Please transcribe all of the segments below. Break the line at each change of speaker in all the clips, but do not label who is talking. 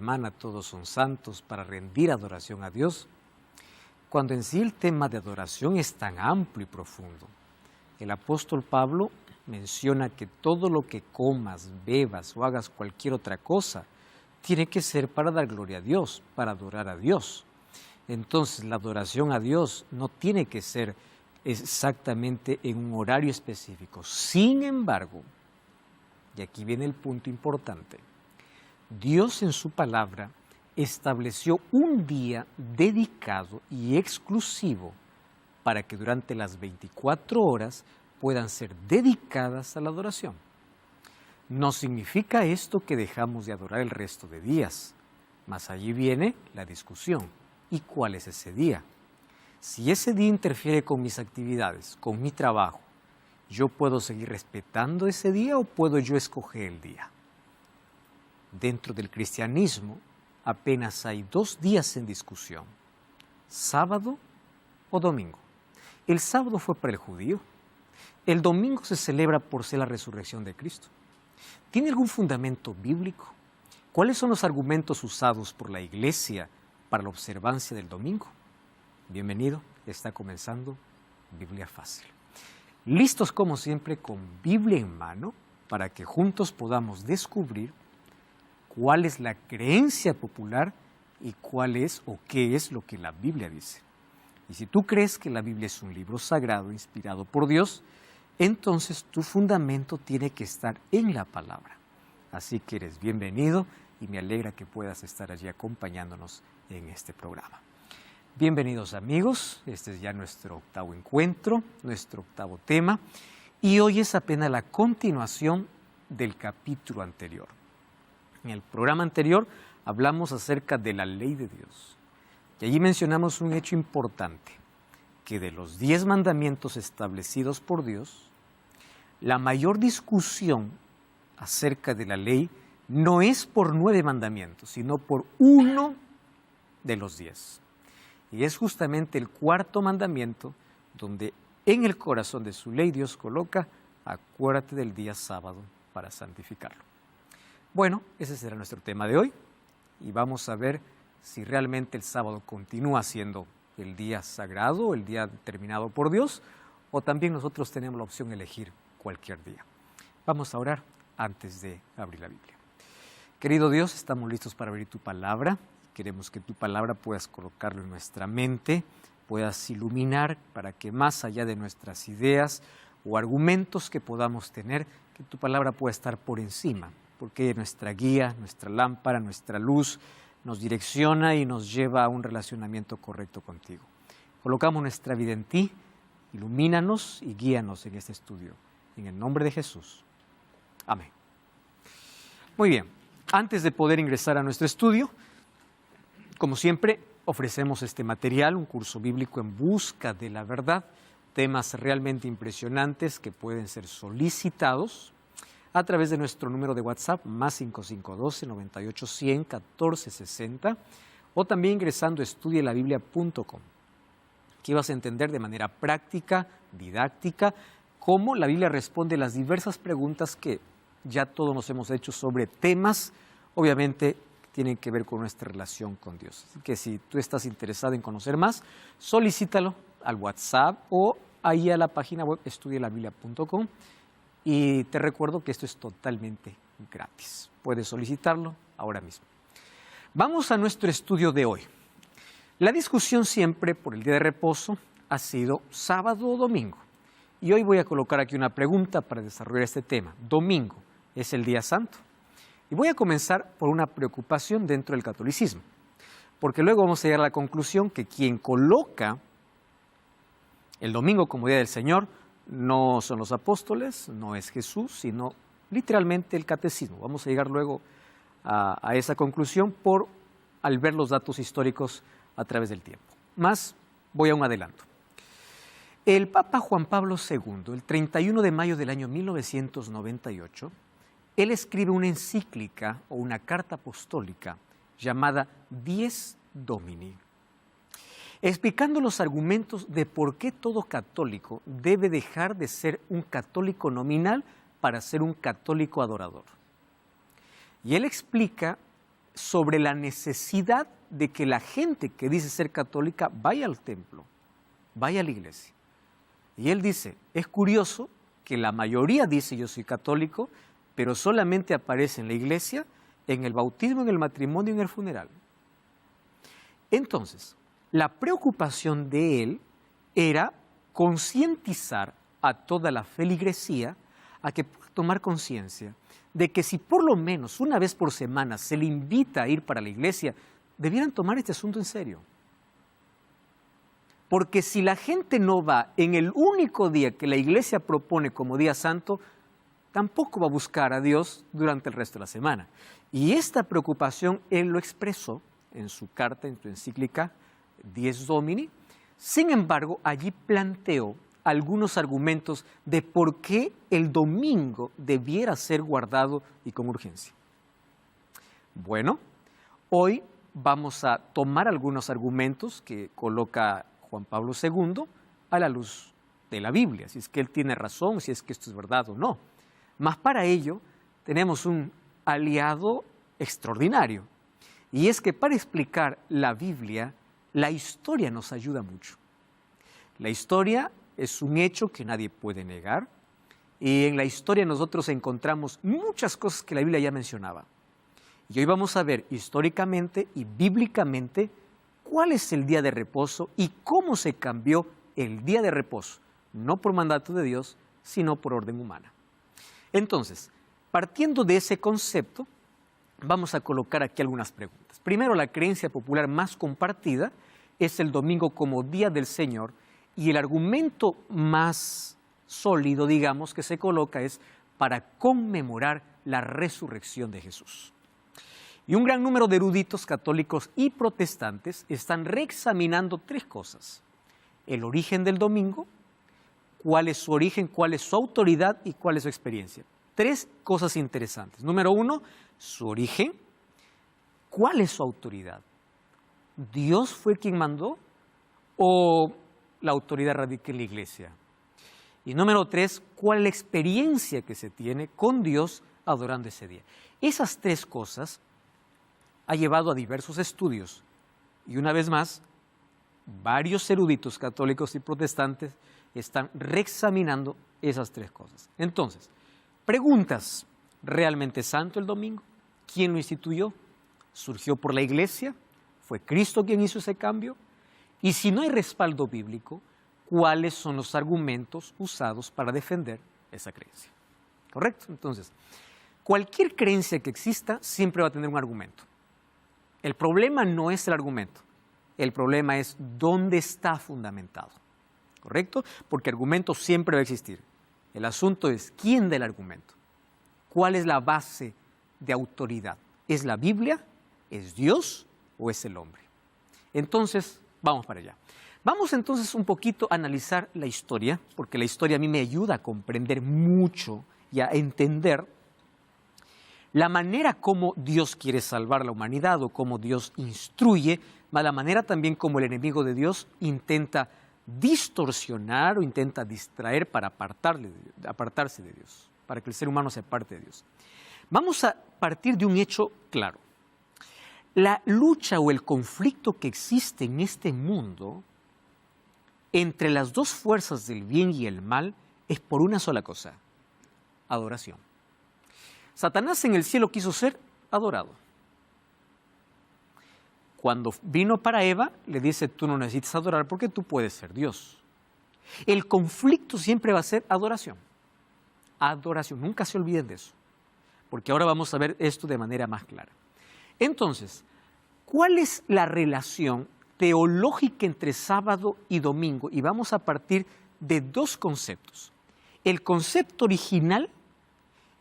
semana todos son santos para rendir adoración a Dios, cuando en sí el tema de adoración es tan amplio y profundo. El apóstol Pablo menciona que todo lo que comas, bebas o hagas cualquier otra cosa, tiene que ser para dar gloria a Dios, para adorar a Dios. Entonces la adoración a Dios no tiene que ser exactamente en un horario específico. Sin embargo, y aquí viene el punto importante, Dios en su palabra estableció un día dedicado y exclusivo para que durante las 24 horas puedan ser dedicadas a la adoración. No significa esto que dejamos de adorar el resto de días, mas allí viene la discusión. ¿Y cuál es ese día? Si ese día interfiere con mis actividades, con mi trabajo, ¿yo puedo seguir respetando ese día o puedo yo escoger el día? Dentro del cristianismo apenas hay 2 días en discusión, sábado o domingo. El sábado fue para el judío, el domingo se celebra por ser la resurrección de Cristo. ¿Tiene algún fundamento bíblico? ¿Cuáles son los argumentos usados por la Iglesia para la observancia del domingo? Bienvenido, está comenzando Biblia Fácil. Listos como siempre con Biblia en mano para que juntos podamos descubrir cuál es la creencia popular y cuál es o qué es lo que la Biblia dice. Y si tú crees que la Biblia es un libro sagrado inspirado por Dios, entonces tu fundamento tiene que estar en la palabra. Así que eres bienvenido y me alegra que puedas estar allí acompañándonos en este programa. Bienvenidos amigos, este es ya nuestro 8º encuentro, nuestro 8º tema, y hoy es apenas la continuación del capítulo anterior. En el programa anterior hablamos acerca de la ley de Dios, y allí mencionamos un hecho importante, que de los 10 mandamientos establecidos por Dios, la mayor discusión acerca de la ley no es por 9 mandamientos, sino por uno de los 10. Y es justamente el 4º mandamiento donde en el corazón de su ley Dios coloca: acuérdate del día sábado para santificarlo. Bueno, ese será nuestro tema de hoy y vamos a ver si realmente el sábado continúa siendo el día sagrado, el día determinado por Dios, o también nosotros tenemos la opción de elegir cualquier día. Vamos a orar antes de abrir la Biblia. Querido Dios, estamos listos para abrir tu palabra. Queremos que tu palabra puedas colocarlo en nuestra mente, puedas iluminar para que más allá de nuestras ideas o argumentos que podamos tener, que tu palabra pueda estar por encima, porque nuestra guía, nuestra lámpara, nuestra luz nos direcciona y nos lleva a un relacionamiento correcto contigo. Colocamos nuestra vida en ti, ilumínanos y guíanos en este estudio. En el nombre de Jesús. Amén. Muy bien, antes de poder ingresar a nuestro estudio, como siempre, ofrecemos este material, un curso bíblico en busca de la verdad, temas realmente impresionantes que pueden ser solicitados a través de nuestro número de WhatsApp, más 5512-98-100-1460, o también ingresando a estudielabiblia.com. Aquí vas a entender de manera práctica, didáctica, cómo la Biblia responde las diversas preguntas que ya todos nos hemos hecho sobre temas, obviamente, tienen que ver con nuestra relación con Dios. Así que si tú estás interesado en conocer más, solicítalo al WhatsApp o ahí a la página web estudielabiblia.com, y te recuerdo que esto es totalmente gratis. Puedes solicitarlo ahora mismo. Vamos a nuestro estudio de hoy. La discusión siempre por el día de reposo ha sido sábado o domingo. Y hoy voy a colocar aquí una pregunta para desarrollar este tema. Domingo es el día santo. Y voy a comenzar por una preocupación dentro del catolicismo, porque luego vamos a llegar a la conclusión que quien coloca el domingo como día del Señor no son los apóstoles, no es Jesús, sino literalmente el catecismo. Vamos a llegar luego a esa conclusión al ver los datos históricos a través del tiempo. Más, voy a un adelanto. El Papa Juan Pablo II, el 31 de mayo del año 1998, él escribe una encíclica o una carta apostólica llamada Dies Domini, explicando los argumentos de por qué todo católico debe dejar de ser un católico nominal para ser un católico adorador. Y él explica sobre la necesidad de que la gente que dice ser católica vaya al templo, vaya a la iglesia. Y él dice, es curioso que la mayoría dice yo soy católico, pero solamente aparece en la iglesia, en el bautismo, en el matrimonio y en el funeral. Entonces, la preocupación de él era concientizar a toda la feligresía a que pueda tomar conciencia de que si por lo menos una vez por semana se le invita a ir para la iglesia, debieran tomar este asunto en serio. Porque si la gente no va en el único día que la iglesia propone como día santo, tampoco va a buscar a Dios durante el resto de la semana. Y esta preocupación él lo expresó en su carta, en su encíclica Dies Domini. Sin embargo, allí planteó algunos argumentos de por qué el domingo debiera ser guardado y con urgencia. Bueno, hoy vamos a tomar algunos argumentos que coloca Juan Pablo II a la luz de la Biblia, si es que él tiene razón, si es que esto es verdad o no. Mas para ello tenemos un aliado extraordinario, y es que para explicar la Biblia, la historia nos ayuda mucho. La historia es un hecho que nadie puede negar, y en la historia nosotros encontramos muchas cosas que la Biblia ya mencionaba. Y hoy vamos a ver históricamente y bíblicamente cuál es el día de reposo y cómo se cambió el día de reposo, no por mandato de Dios, sino por orden humana. Entonces, partiendo de ese concepto, vamos a colocar aquí algunas preguntas. Primero, la creencia popular más compartida es el domingo como día del Señor, y el argumento más sólido, digamos, que se coloca es para conmemorar la resurrección de Jesús. Y un gran número de eruditos católicos y protestantes están reexaminando tres cosas: el origen del domingo, cuál es su origen, cuál es su autoridad y cuál es su experiencia. Tres cosas interesantes. Número uno, su origen. ¿Cuál es su autoridad? ¿Dios fue quien mandó o la autoridad radica en la iglesia? Y número tres, ¿cuál es la experiencia que se tiene con Dios adorando ese día? Esas tres cosas ha llevado a diversos estudios, y una vez más, varios eruditos católicos y protestantes están reexaminando esas tres cosas. Entonces, preguntas: ¿realmente santo el domingo? ¿Quién lo instituyó? ¿Surgió por la iglesia? ¿Fue Cristo quien hizo ese cambio? Y si no hay respaldo bíblico, ¿cuáles son los argumentos usados para defender esa creencia? ¿Correcto? Entonces, cualquier creencia que exista siempre va a tener un argumento. El problema no es el argumento, el problema es dónde está fundamentado. ¿Correcto? Porque argumento siempre va a existir. El asunto es quién da el argumento. ¿Cuál es la base de autoridad? ¿Es la Biblia? ¿Es Dios? ¿O es el hombre? Entonces, vamos para allá. Vamos entonces un poquito a analizar la historia, porque la historia a mí me ayuda a comprender mucho y a entender la manera como Dios quiere salvar a la humanidad o cómo Dios instruye, la manera también como el enemigo de Dios intenta distorsionar o intenta distraer para apartarse de Dios, para que el ser humano se aparte de Dios. Vamos a partir de un hecho claro. La lucha o el conflicto que existe en este mundo entre las dos fuerzas del bien y el mal es por una sola cosa: adoración. Satanás en el cielo quiso ser adorado. Cuando vino para Eva, le dice: tú no necesitas adorar porque tú puedes ser Dios. El conflicto siempre va a ser adoración. Adoración, nunca se olviden de eso, porque ahora vamos a ver esto de manera más clara. Entonces, ¿cuál es la relación teológica entre sábado y domingo? Y vamos a partir de dos conceptos: el concepto original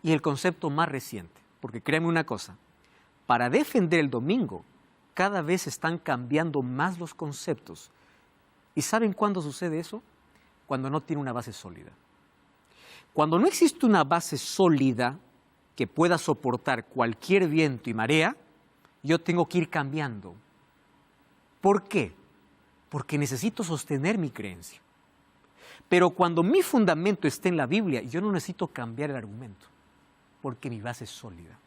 y el concepto más reciente. Porque créanme una cosa, para defender el domingo, cada vez están cambiando más los conceptos. ¿Y saben cuándo sucede eso? Cuando no tiene una base sólida. Cuando no existe una base sólida que pueda soportar cualquier viento y marea, yo tengo que ir cambiando. ¿Por qué? Porque necesito sostener mi creencia. Pero cuando mi fundamento está en la Biblia, yo no necesito cambiar el argumento, porque mi base es sólida.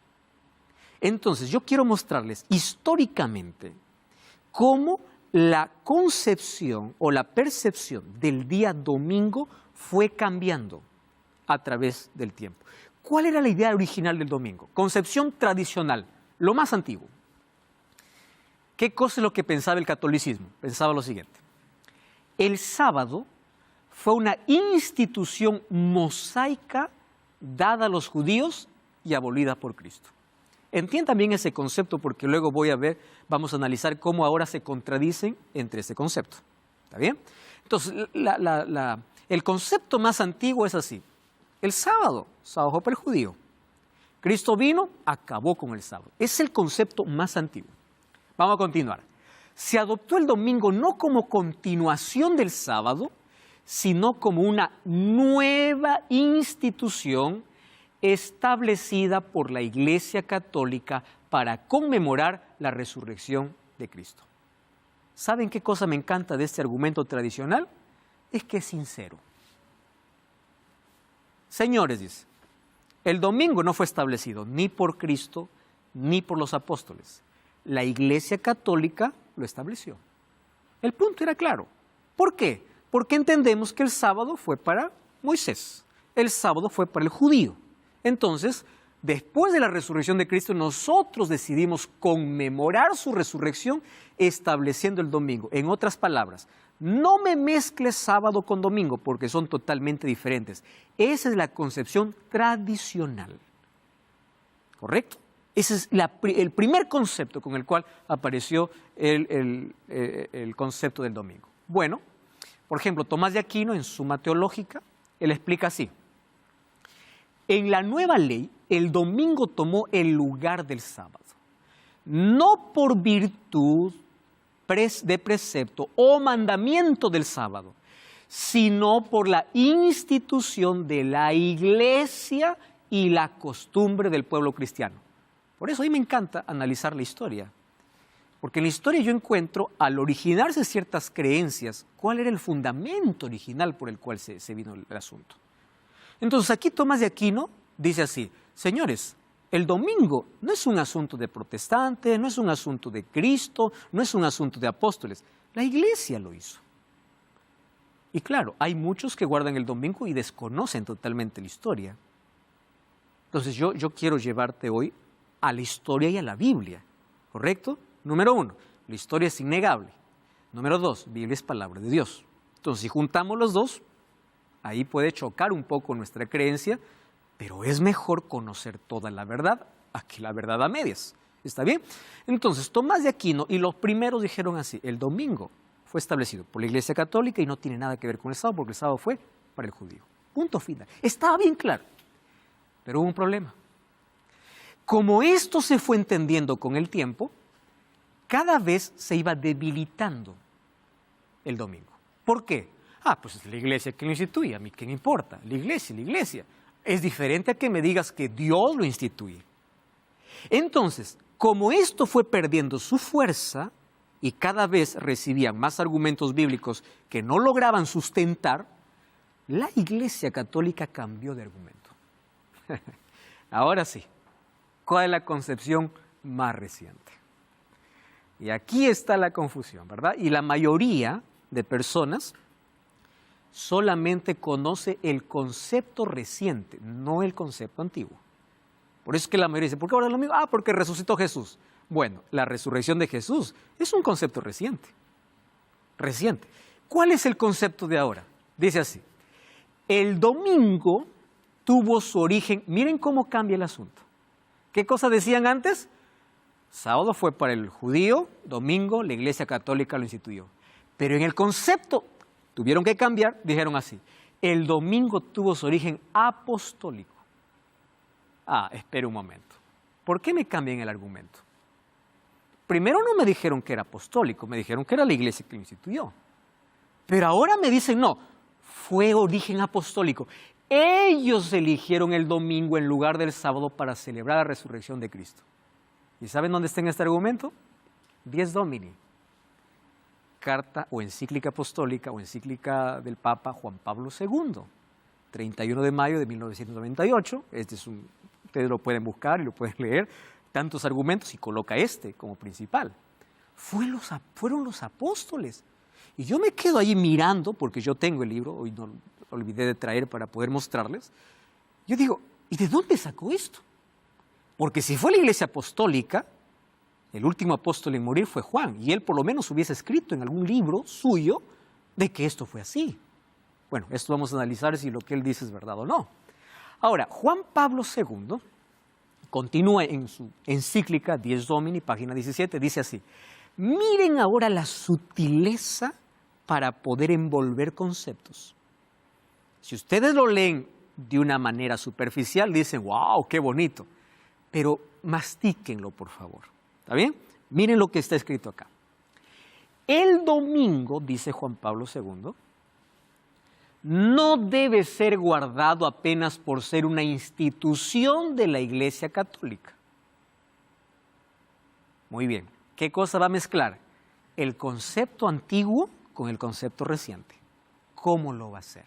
Entonces, yo quiero mostrarles históricamente cómo la concepción o la percepción del día domingo fue cambiando a través del tiempo. ¿Cuál era la idea original del domingo? Concepción tradicional, lo más antiguo. ¿Qué cosa es lo que pensaba el catolicismo? Pensaba lo siguiente. El sábado fue una institución mosaica dada a los judíos y abolida por Cristo. Entiendan bien ese concepto porque luego vamos a analizar cómo ahora se contradicen entre ese concepto. ¿Está bien? Entonces, el concepto más antiguo es así. El sábado fue para el judío. Cristo vino, acabó con el sábado. Es el concepto más antiguo. Vamos a continuar. Se adoptó el domingo no como continuación del sábado, sino como una nueva institución establecida por la Iglesia Católica para conmemorar la resurrección de Cristo. ¿Saben qué cosa me encanta de este argumento tradicional? Es que es sincero. Señores, dice, el domingo no fue establecido ni por Cristo ni por los apóstoles. La Iglesia Católica lo estableció. El punto era claro. ¿Por qué? Porque entendemos que el sábado fue para Moisés. El sábado fue para el judío. Entonces, después de la resurrección de Cristo, nosotros decidimos conmemorar su resurrección estableciendo el domingo. En otras palabras, no me mezcles sábado con domingo porque son totalmente diferentes. Esa es la concepción tradicional. ¿Correcto? Ese es el primer concepto con el cual apareció el concepto del domingo. Bueno, por ejemplo, Tomás de Aquino en Suma Teológica, él explica así. En la nueva ley, el domingo tomó el lugar del sábado, no por virtud de precepto o mandamiento del sábado, sino por la institución de la Iglesia y la costumbre del pueblo cristiano. Por eso a mí me encanta analizar la historia, porque en la historia yo encuentro, al originarse ciertas creencias, cuál era el fundamento original por el cual se vino el asunto. Entonces aquí Tomás de Aquino dice así, señores, el domingo no es un asunto de protestantes, no es un asunto de Cristo, no es un asunto de apóstoles, la Iglesia lo hizo. Y claro, hay muchos que guardan el domingo y desconocen totalmente la historia. Entonces yo quiero llevarte hoy a la historia y a la Biblia, ¿correcto? Número 1, la historia es innegable. Número 2, Biblia es palabra de Dios. Entonces si juntamos los dos, ahí puede chocar un poco nuestra creencia, pero es mejor conocer toda la verdad a que la verdad a medias. ¿Está bien? Entonces, Tomás de Aquino y los primeros dijeron así, el domingo fue establecido por la Iglesia Católica y no tiene nada que ver con el sábado, porque el sábado fue para el judío. Punto final. Estaba bien claro, pero hubo un problema. Como esto se fue entendiendo con el tiempo, cada vez se iba debilitando el domingo. ¿Por qué? Pues es la Iglesia que lo instituye, a mí qué me importa, la Iglesia. Es diferente a que me digas que Dios lo instituye. Entonces, como esto fue perdiendo su fuerza y cada vez recibían más argumentos bíblicos que no lograban sustentar, la Iglesia Católica cambió de argumento. Ahora sí, ¿cuál es la concepción más reciente? Y aquí está la confusión, ¿verdad? Y la mayoría de personas solamente conoce el concepto reciente, no el concepto antiguo. Por eso es que la mayoría dice, ¿por qué ahora es lo mismo? Porque resucitó Jesús. Bueno, la resurrección de Jesús es un concepto reciente. Reciente. ¿Cuál es el concepto de ahora? Dice así, el domingo tuvo su origen, miren cómo cambia el asunto. ¿Qué cosa decían antes? Sábado fue para el judío, domingo la Iglesia Católica lo instituyó. Pero en el concepto tuvieron que cambiar, dijeron así, el domingo tuvo su origen apostólico. Espera un momento, ¿por qué me cambian el argumento? Primero no me dijeron que era apostólico, me dijeron que era la Iglesia que lo instituyó. Pero ahora me dicen, no, fue origen apostólico. Ellos eligieron el domingo en lugar del sábado para celebrar la resurrección de Cristo. ¿Y saben dónde está en este argumento? Dies Domini. Carta o encíclica apostólica o encíclica del Papa Juan Pablo II, 31 de mayo de 1998, ustedes lo pueden buscar y lo pueden leer, tantos argumentos y coloca este como principal. Fueron los apóstoles. Y yo me quedo ahí mirando, porque yo tengo el libro, hoy no lo olvidé de traer para poder mostrarles. Yo digo, ¿y de dónde sacó esto? Porque si fue la iglesia apostólica, el último apóstol en morir fue Juan, y él por lo menos hubiese escrito en algún libro suyo de que esto fue así. Bueno, esto vamos a analizar si lo que él dice es verdad o no. Ahora, Juan Pablo II continúa en su encíclica Dies Domini, página 17, dice así: miren ahora la sutileza para poder envolver conceptos. Si ustedes lo leen de una manera superficial, dicen, wow, qué bonito, pero mastíquenlo, por favor. ¿Está bien? Miren lo que está escrito acá. El domingo, dice Juan Pablo II, no debe ser guardado apenas por ser una institución de la Iglesia Católica. Muy bien. ¿Qué cosa va a mezclar? El concepto antiguo con el concepto reciente. ¿Cómo lo va a hacer?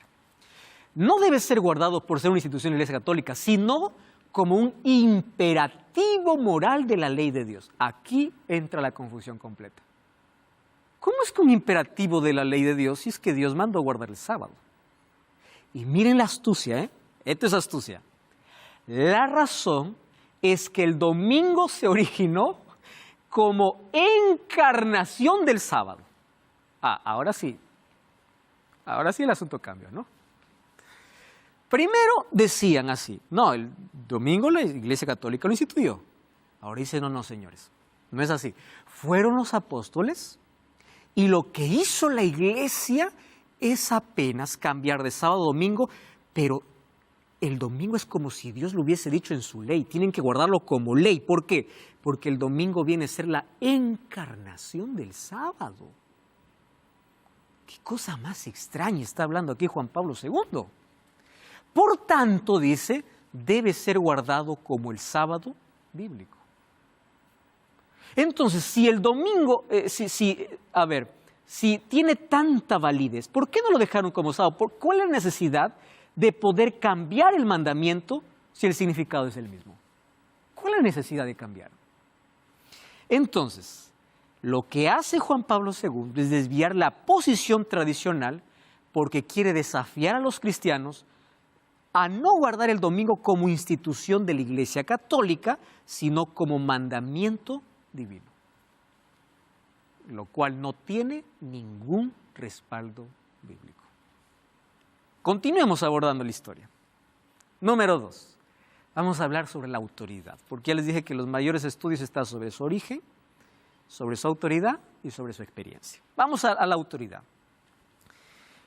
No debe ser guardado por ser una institución de la Iglesia Católica, sino como un imperativo moral de la ley de Dios. Aquí entra la confusión completa. ¿Cómo es que un imperativo de la ley de Dios si es que Dios mandó guardar el sábado? Y miren la astucia, ¿eh? Esto es astucia. La razón es que el domingo se originó como encarnación del sábado. Ahora sí el asunto cambia, ¿no? Primero decían así, no, el domingo la Iglesia Católica lo instituyó. Ahora dicen, no, señores, no es así. Fueron los apóstoles y lo que hizo la Iglesia es apenas cambiar de sábado a domingo, pero el domingo es como si Dios lo hubiese dicho en su ley, tienen que guardarlo como ley. ¿Por qué? Porque el domingo viene a ser la encarnación del sábado. ¿Qué cosa más extraña está hablando aquí Juan Pablo II? Por tanto, dice, debe ser guardado como el sábado bíblico. Entonces, si el domingo, si tiene tanta validez, ¿por qué no lo dejaron como sábado? ¿Cuál es la necesidad de poder cambiar el mandamiento si el significado es el mismo? ¿Cuál es la necesidad de cambiar? Entonces, lo que hace Juan Pablo II es desviar la posición tradicional porque quiere desafiar a los cristianos a no guardar el domingo como institución de la Iglesia Católica, sino como mandamiento divino, lo cual no tiene ningún respaldo bíblico. Continuemos abordando la historia. Número 2. Vamos a hablar sobre la autoridad, porque ya les dije que los mayores estudios están sobre su origen, sobre su autoridad y sobre su experiencia. Vamos a la autoridad.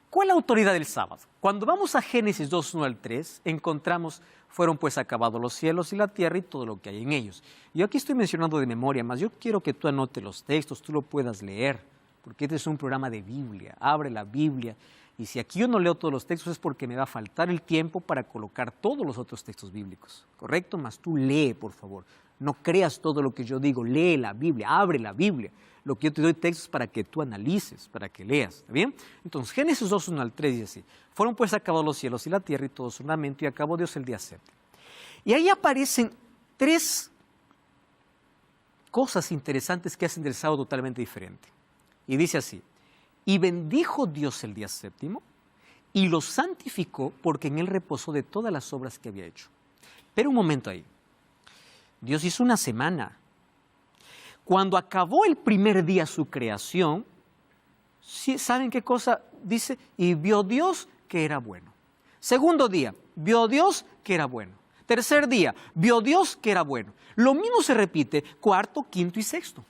¿Cuál es la autoridad del sábado? Cuando vamos a Génesis 2, 1 al 3, encontramos, fueron pues acabados los cielos y la tierra y todo lo que hay en ellos. Yo aquí estoy mencionando de memoria, mas yo quiero que tú anotes los textos, tú lo puedas leer, porque este es un programa de Biblia. Abre la Biblia, y si aquí yo no leo todos los textos es porque me va a faltar el tiempo para colocar todos los otros textos bíblicos, ¿correcto? Mas tú lee, por favor. No creas todo lo que yo digo, lee la Biblia, abre la Biblia. Lo que yo te doy textos para que tú analices, para que leas, ¿está bien? Entonces, Génesis 2, 1 al 3 dice así: fueron pues acabados los cielos y la tierra y todo su ornamento, y acabó Dios el día séptimo. Y ahí aparecen 3 cosas interesantes que hacen del sábado totalmente diferente. Y dice así: y bendijo Dios el día séptimo y lo santificó porque en él reposó de todas las obras que había hecho. Pero un momento ahí. Dios hizo una semana. Cuando acabó el primer día su creación, ¿saben qué cosa dice? Y vio Dios que era bueno. Segundo día, vio Dios que era bueno. Tercer día, vio Dios que era bueno. Lo mismo se repite cuarto, quinto y sexto.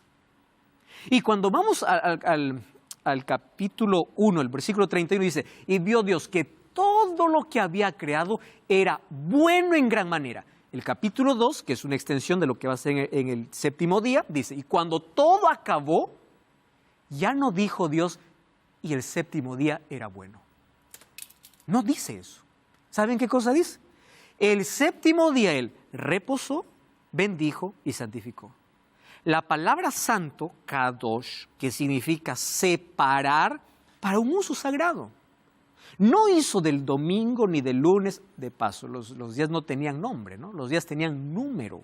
Y cuando vamos al capítulo 1, el versículo 31 dice, y vio Dios que todo lo que había creado era bueno en gran manera. El capítulo 2, que es una extensión de lo que va a ser en el séptimo día, dice, y cuando todo acabó, ya no dijo Dios, y el séptimo día era bueno. No dice eso. ¿Saben qué cosa dice? El séptimo día él reposó, bendijo y santificó. La palabra santo, kadosh, que significa separar para un uso sagrado. No hizo del domingo ni del lunes, de paso, los días no tenían nombre, ¿no? Los días tenían número.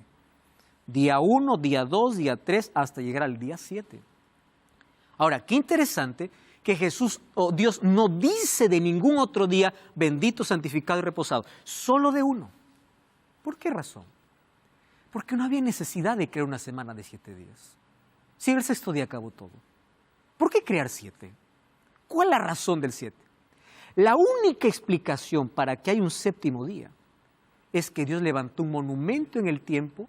Día 1, día 2, día 3, hasta llegar al día 7. Ahora, qué interesante que Jesús o Dios no dice de ningún otro día bendito, santificado y reposado, solo de uno. ¿Por qué razón? Porque no había necesidad de crear una semana de 7 días. Si el sexto día acabó todo. ¿Por qué crear 7? ¿Cuál es la razón del 7? La única explicación para que haya un séptimo día es que Dios levantó un monumento en el tiempo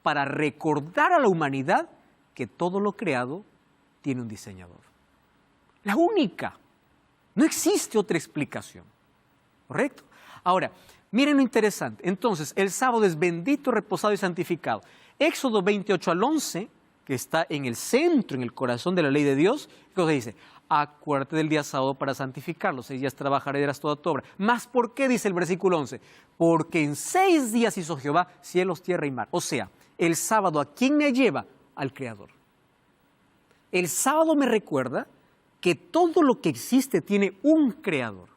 para recordar a la humanidad que todo lo creado tiene un diseñador. La única. No existe otra explicación. ¿Correcto? Ahora, miren lo interesante. Entonces, el sábado es bendito, reposado y santificado. Éxodo 28 al 11, que está en el centro, en el corazón de la ley de Dios, ¿qué cosa dice? Acuérdate del día sábado para santificarlo, 6 días trabajarás toda tu obra. ¿Más por qué? Dice el versículo 11. Porque en 6 días hizo Jehová cielos, tierra y mar. O sea, el sábado, ¿a quién me lleva? Al Creador. El sábado me recuerda que todo lo que existe tiene un Creador.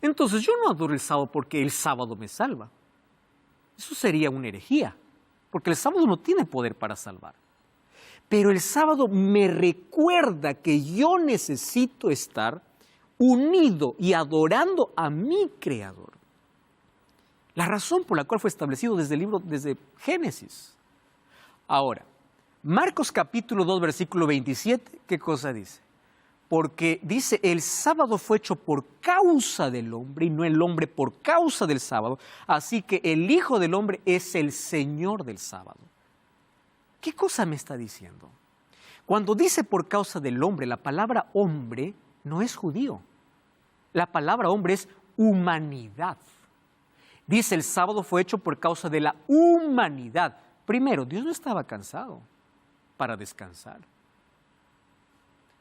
Entonces yo no adoro el sábado porque el sábado me salva. Eso sería una herejía, porque el sábado no tiene poder para salvar. Pero el sábado me recuerda que yo necesito estar unido y adorando a mi Creador. La razón por la cual fue establecido desde Génesis. Ahora, Marcos capítulo 2, versículo 27, ¿qué cosa dice? Porque dice, el sábado fue hecho por causa del hombre y no el hombre por causa del sábado. Así que el Hijo del Hombre es el Señor del sábado. ¿Qué cosa me está diciendo? Cuando dice por causa del hombre, la palabra hombre no es judío. La palabra hombre es humanidad. Dice, el sábado fue hecho por causa de la humanidad. Primero, Dios no estaba cansado para descansar.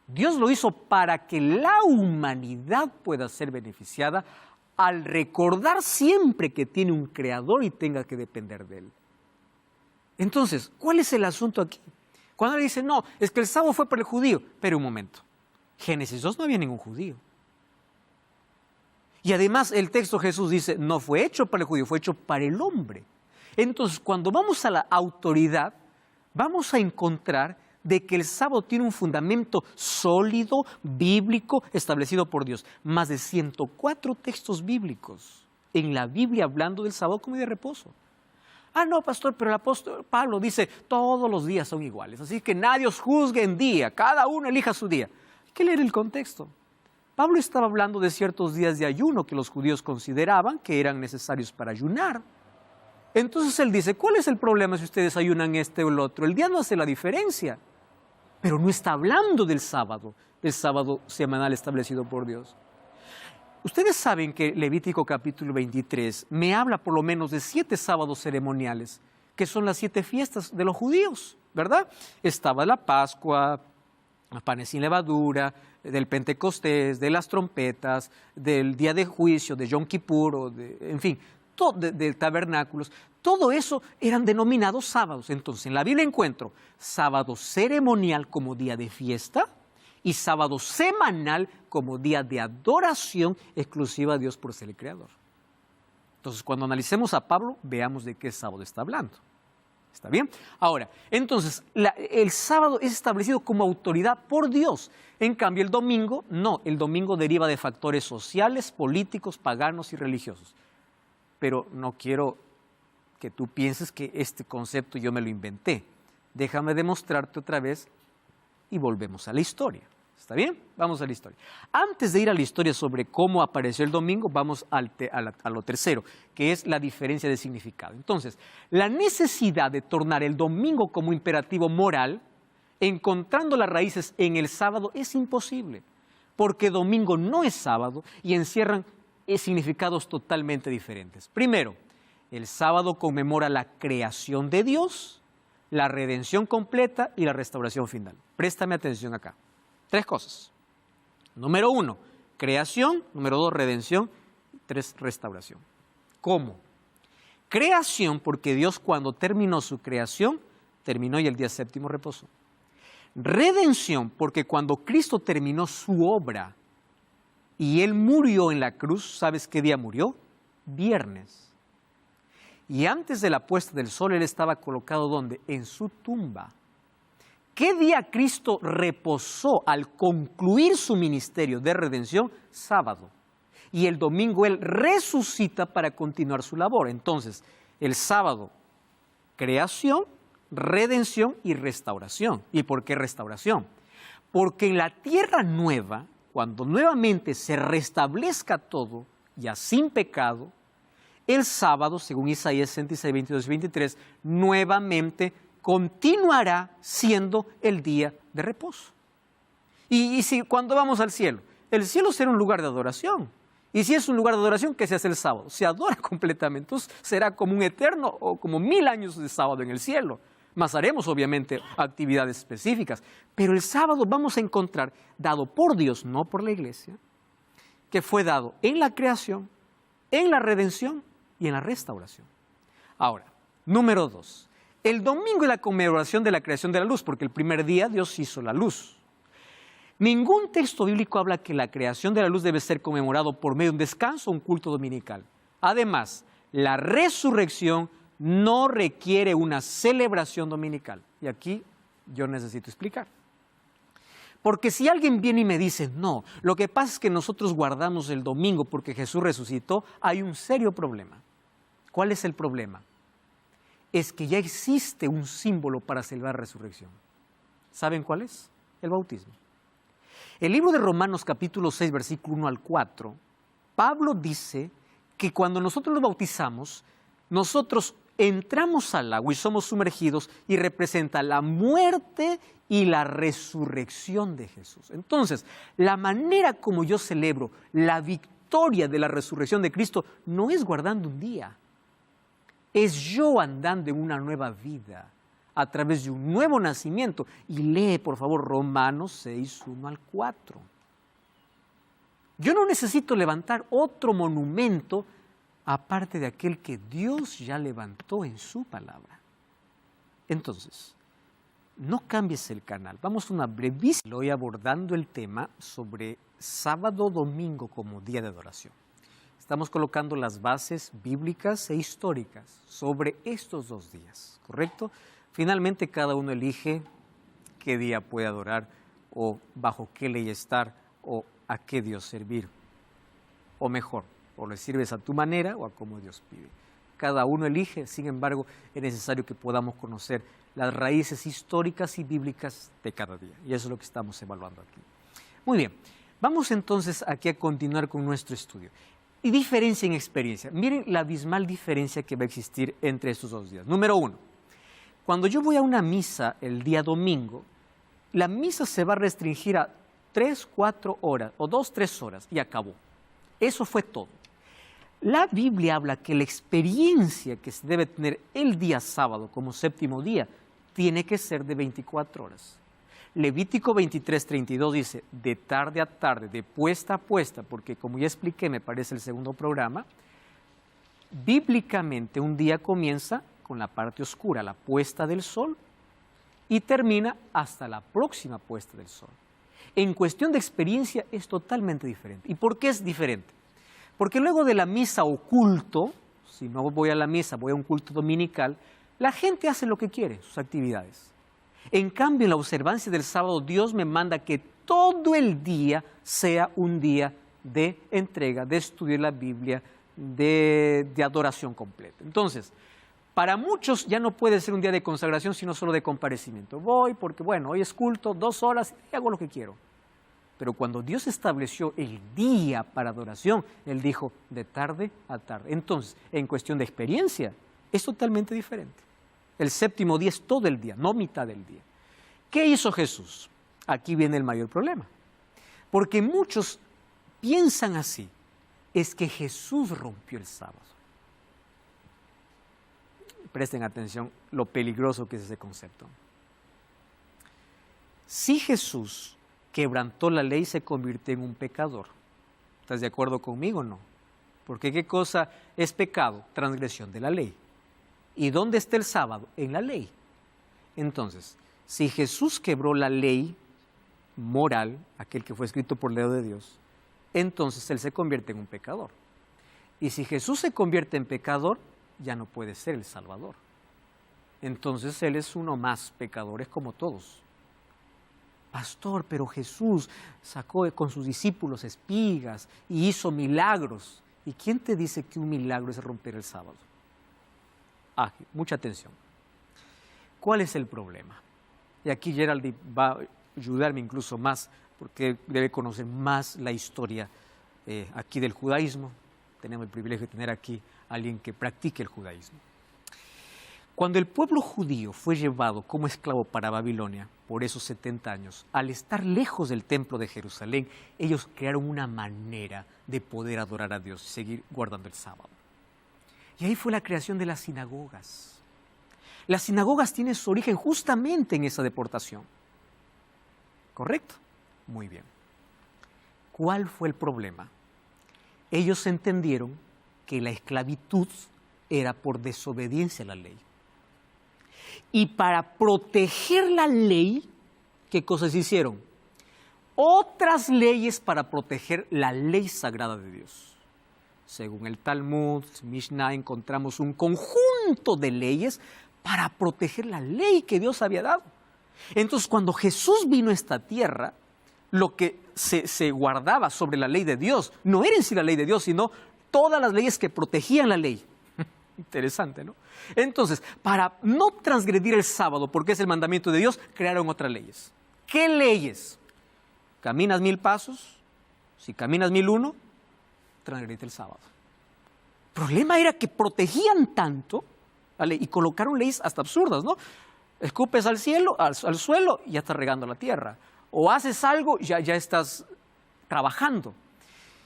Dios lo hizo para que la humanidad pueda ser beneficiada al recordar siempre que tiene un creador y tenga que depender de él. Entonces, ¿cuál es el asunto aquí? Cuando le dice, no, es que el sábado fue para el judío. Pero un momento, Génesis 2 no había ningún judío. Y además el texto Jesús dice, no fue hecho para el judío, fue hecho para el hombre. Entonces, cuando vamos a la autoridad, vamos a encontrar de que el sábado tiene un fundamento sólido, bíblico, establecido por Dios. Más de 104 textos bíblicos en la Biblia hablando del sábado como día de reposo. Ah, no, pastor, pero el apóstol Pablo dice, todos los días son iguales, así que nadie os juzgue en día, cada uno elija su día. Hay que leer el contexto. Pablo estaba hablando de ciertos días de ayuno que los judíos consideraban que eran necesarios para ayunar. Entonces él dice, ¿cuál es el problema si ustedes ayunan este o el otro? El día no hace la diferencia, pero no está hablando del sábado semanal establecido por Dios. Ustedes saben que Levítico capítulo 23 me habla por lo menos de 7 sábados ceremoniales, que son las 7 fiestas de los judíos, ¿verdad? Estaba la Pascua, los panes sin levadura, del Pentecostés, de las trompetas, del día de juicio, de Yom Kippur, en fin, del tabernáculos. Todo eso eran denominados sábados. Entonces, en la Biblia encuentro sábado ceremonial como día de fiesta, y sábado semanal como día de adoración exclusiva a Dios por ser el Creador. Entonces, cuando analicemos a Pablo, veamos de qué sábado está hablando. ¿Está bien? Ahora, entonces, el sábado es establecido como autoridad por Dios. En cambio, el domingo, no. El domingo deriva de factores sociales, políticos, paganos y religiosos. Pero no quiero que tú pienses que este concepto yo me lo inventé. Déjame demostrarte otra vez y volvemos a la historia. ¿Está bien? Vamos a la historia. Antes de ir a la historia sobre cómo apareció el domingo, vamos a lo tercero, que es la diferencia de significado. Entonces, la necesidad de tornar el domingo como imperativo moral, encontrando las raíces en el sábado, es imposible, porque domingo no es sábado y encierran significados totalmente diferentes. Primero, el sábado conmemora la creación de Dios, la redención completa y la restauración final. Préstame atención acá. 3 cosas. Número 1, creación. Número 2, redención. 3, restauración. ¿Cómo? Creación, porque Dios cuando terminó su creación, terminó y el día séptimo reposó. Redención, porque cuando Cristo terminó su obra y Él murió en la cruz, ¿sabes qué día murió? Viernes. Y antes de la puesta del sol, Él estaba colocado ¿dónde? En su tumba. ¿Qué día Cristo reposó al concluir su ministerio de redención? Sábado. Y el domingo Él resucita para continuar su labor. Entonces, el sábado, creación, redención y restauración. ¿Y por qué restauración? Porque en la tierra nueva, cuando nuevamente se restablezca todo, ya sin pecado, el sábado, según Isaías 66, 22 y 23, nuevamente continuará siendo el día de reposo. Y si cuando vamos al cielo, el cielo será un lugar de adoración. Y si es un lugar de adoración, ¿qué se hace el sábado? Se adora completamente. Entonces será como un eterno o como 1000 años de sábado en el cielo. Más haremos obviamente actividades específicas. Pero el sábado vamos a encontrar, dado por Dios, no por la iglesia, que fue dado en la creación, en la redención y en la restauración. Ahora, número 2. El domingo es la conmemoración de la creación de la luz, porque el primer día Dios hizo la luz. Ningún texto bíblico habla que la creación de la luz debe ser conmemorado por medio de un descanso o un culto dominical. Además, la resurrección no requiere una celebración dominical. Y aquí yo necesito explicar. Porque si alguien viene y me dice, no, lo que pasa es que nosotros guardamos el domingo porque Jesús resucitó, hay un serio problema. ¿Cuál es el problema? Es que ya existe un símbolo para celebrar resurrección. ¿Saben cuál es? El bautismo. El libro de Romanos capítulo 6, versículo 1 al 4, Pablo dice que cuando nosotros nos bautizamos, nosotros entramos al agua y somos sumergidos y representa la muerte y la resurrección de Jesús. Entonces, la manera como yo celebro la victoria de la resurrección de Cristo no es guardando un día, es yo andando en una nueva vida a través de un nuevo nacimiento. Y lee, por favor, Romanos 6, 1 al 4. Yo no necesito levantar otro monumento aparte de aquel que Dios ya levantó en su palabra. Entonces, no cambies el canal. Vamos a una brevísima. Hoy abordando el tema sobre sábado, domingo como día de adoración. Estamos colocando las bases bíblicas e históricas sobre estos dos días, ¿correcto? Finalmente, cada uno elige qué día puede adorar o bajo qué ley estar o a qué Dios servir. O mejor, o le sirves a tu manera o a como Dios pide. Cada uno elige, sin embargo, es necesario que podamos conocer las raíces históricas y bíblicas de cada día. Y eso es lo que estamos evaluando aquí. Muy bien, vamos entonces aquí a continuar con nuestro estudio. Y diferencia en experiencia. Miren la abismal diferencia que va a existir entre estos dos días. Número 1. Cuando yo voy a una misa el día domingo, la misa se va a restringir a 3, 4 horas o 2, 3 horas y acabó. Eso fue todo. La Biblia habla que la experiencia que se debe tener el día sábado como séptimo día tiene que ser de 24 horas. Levítico 23, 32 dice, de tarde a tarde, de puesta a puesta, porque como ya expliqué, me parece el segundo programa, bíblicamente un día comienza con la parte oscura, la puesta del sol, y termina hasta la próxima puesta del sol. En cuestión de experiencia es totalmente diferente. ¿Y por qué es diferente? Porque luego de la misa o culto, si no voy a la misa, voy a un culto dominical, la gente hace lo que quiere, sus actividades. En cambio, en la observancia del sábado, Dios me manda que todo el día sea un día de entrega, de estudiar la Biblia, de adoración completa. Entonces, para muchos ya no puede ser un día de consagración, sino solo de comparecimiento. Voy porque, bueno, hoy es culto, 2 horas y hago lo que quiero. Pero cuando Dios estableció el día para adoración, Él dijo de tarde a tarde. Entonces, en cuestión de experiencia, es totalmente diferente. El séptimo día es todo el día, no mitad del día. ¿Qué hizo Jesús? Aquí viene el mayor problema. Porque muchos piensan así, es que Jesús rompió el sábado. Presten atención lo peligroso que es ese concepto. Si Jesús quebrantó la ley, se convirtió en un pecador. ¿Estás de acuerdo conmigo o no? Porque ¿qué cosa es pecado? Transgresión de la ley. ¿Y dónde está el sábado? En la ley. Entonces, si Jesús quebró la ley moral, aquel que fue escrito por ley de Dios, entonces Él se convierte en un pecador. Y si Jesús se convierte en pecador, ya no puede ser el Salvador. Entonces Él es uno más, pecadores como todos. Pastor, pero Jesús sacó con sus discípulos espigas y hizo milagros. ¿Y quién te dice que un milagro es romper el sábado? Mucha atención. ¿Cuál es el problema? Y aquí Gerald va a ayudarme incluso más, porque debe conocer más la historia aquí del judaísmo. Tenemos el privilegio de tener aquí a alguien que practique el judaísmo. Cuando el pueblo judío fue llevado como esclavo para Babilonia por esos 70 años, al estar lejos del templo de Jerusalén, ellos crearon una manera de poder adorar a Dios y seguir guardando el sábado. Y ahí fue la creación de las sinagogas. Las sinagogas tienen su origen justamente en esa deportación. ¿Correcto? Muy bien. ¿Cuál fue el problema? Ellos entendieron que la esclavitud era por desobediencia a la ley. Y para proteger la ley, ¿qué cosas hicieron? Otras leyes para proteger la ley sagrada de Dios. Según el Talmud, Mishnah, encontramos un conjunto de leyes para proteger la ley que Dios había dado. Entonces, cuando Jesús vino a esta tierra, lo que se guardaba sobre la ley de Dios no era en sí la ley de Dios, sino todas las leyes que protegían la ley. Interesante, ¿no? Entonces, para no transgredir el sábado, porque es el mandamiento de Dios, crearon otras leyes. ¿Qué leyes? Caminas 1000 pasos, si caminas 1001, transgrediste el sábado. El problema era que protegían tanto la ley y colocaron leyes hasta absurdas, ¿no? Escupes al cielo, al suelo, y ya estás regando la tierra. O haces algo, ya estás trabajando.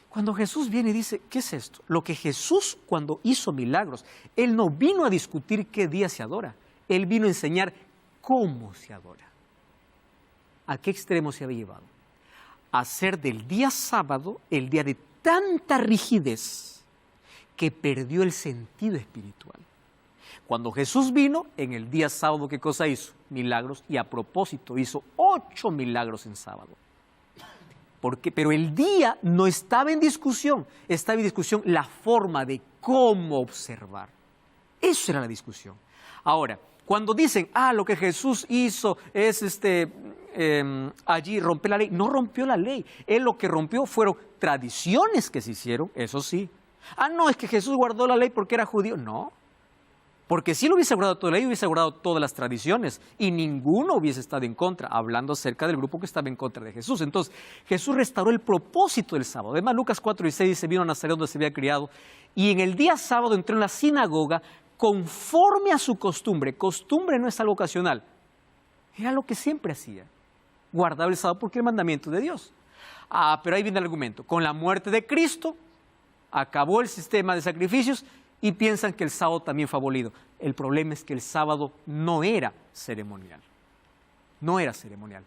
Cuando Jesús viene y dice, ¿qué es esto? Lo que Jesús cuando hizo milagros, Él no vino a discutir qué día se adora. Él vino a enseñar cómo se adora. ¿A qué extremo se había llevado? A hacer del día sábado el día de tanta rigidez que perdió el sentido espiritual. Cuando Jesús vino, en el día sábado, ¿qué cosa hizo? Milagros, y a propósito hizo 8 milagros en sábado. Pero el día no estaba en discusión, estaba en discusión la forma de cómo observar. Eso era la discusión. Ahora, cuando dicen, lo que Jesús hizo es allí romper la ley, no rompió la ley. Él lo que rompió fueron tradiciones que se hicieron, eso sí. No, es que Jesús guardó la ley porque era judío. No, porque si lo hubiese guardado toda la ley, hubiese guardado todas las tradiciones y ninguno hubiese estado en contra, hablando acerca del grupo que estaba en contra de Jesús. Entonces, Jesús restauró el propósito del sábado. Además, Lucas 4:16 dice, vino a Nazaret donde se había criado y en el día sábado entró en la sinagoga conforme a su costumbre. Costumbre no es algo ocasional, era lo que siempre hacía. Guardaba el sábado porque era el mandamiento de Dios. Pero ahí viene el argumento. Con la muerte de Cristo, acabó el sistema de sacrificios y piensan que el sábado también fue abolido. El problema es que el sábado no era ceremonial. No era ceremonial.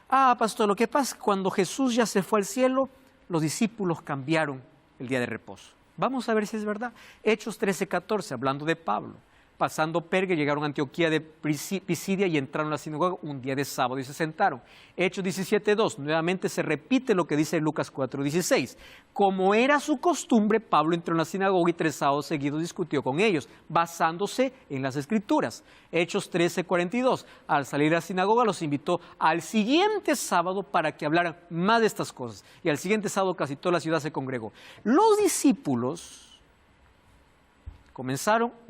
Pastor, lo que pasa es que cuando Jesús ya se fue al cielo, los discípulos cambiaron el día de reposo. Vamos a ver si es verdad. Hechos 13:14, hablando de Pablo. Pasando Perge, llegaron a Antioquía de Pisidia y entraron a la sinagoga un día de sábado y se sentaron. Hechos 17:2, nuevamente se repite lo que dice Lucas 4:16. Como era su costumbre, Pablo entró en la sinagoga y 3 sábados seguidos discutió con ellos, basándose en las Escrituras. Hechos 13:42, al salir de la sinagoga los invitó al siguiente sábado para que hablaran más de estas cosas. Y al siguiente sábado casi toda la ciudad se congregó. Los discípulos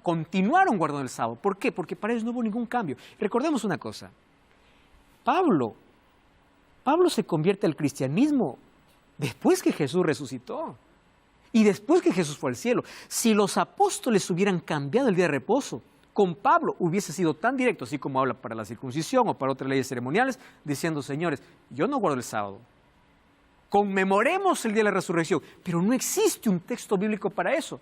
continuaron guardando el sábado. ¿Por qué? Porque para ellos no hubo ningún cambio. Recordemos una cosa. Pablo se convierte al cristianismo después que Jesús resucitó y después que Jesús fue al cielo. Si los apóstoles hubieran cambiado el día de reposo, con Pablo hubiese sido tan directo, así como habla para la circuncisión o para otras leyes ceremoniales, diciendo, señores, yo no guardo el sábado. Conmemoremos el día de la resurrección, pero no existe un texto bíblico para eso.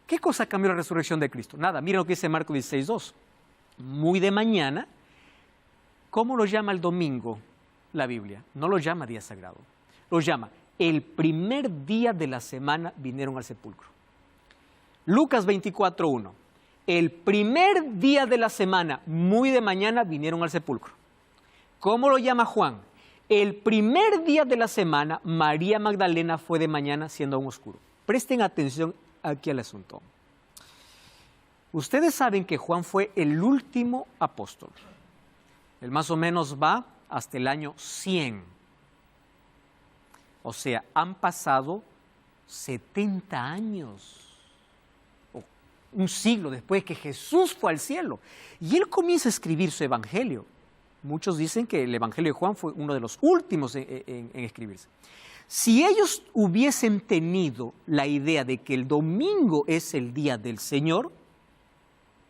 ¿Qué cosa cambió la resurrección de Cristo? Nada, miren lo que dice Marcos 16:2. Muy de mañana, ¿cómo lo llama el domingo la Biblia? No lo llama día sagrado, lo llama el primer día de la semana vinieron al sepulcro. Lucas 24:1. El primer día de la semana, muy de mañana, vinieron al sepulcro. ¿Cómo lo llama Juan? El primer día de la semana, María Magdalena fue de mañana siendo aún oscuro. Presten atención aquí al asunto. Ustedes saben que Juan fue el último apóstol. Él más o menos va hasta el año 100. O sea, han pasado 70 años. Un siglo después que Jesús fue al cielo. Y él comienza a escribir su evangelio. Muchos dicen que el evangelio de Juan fue uno de los últimos en escribirse. Si ellos hubiesen tenido la idea de que el domingo es el día del Señor,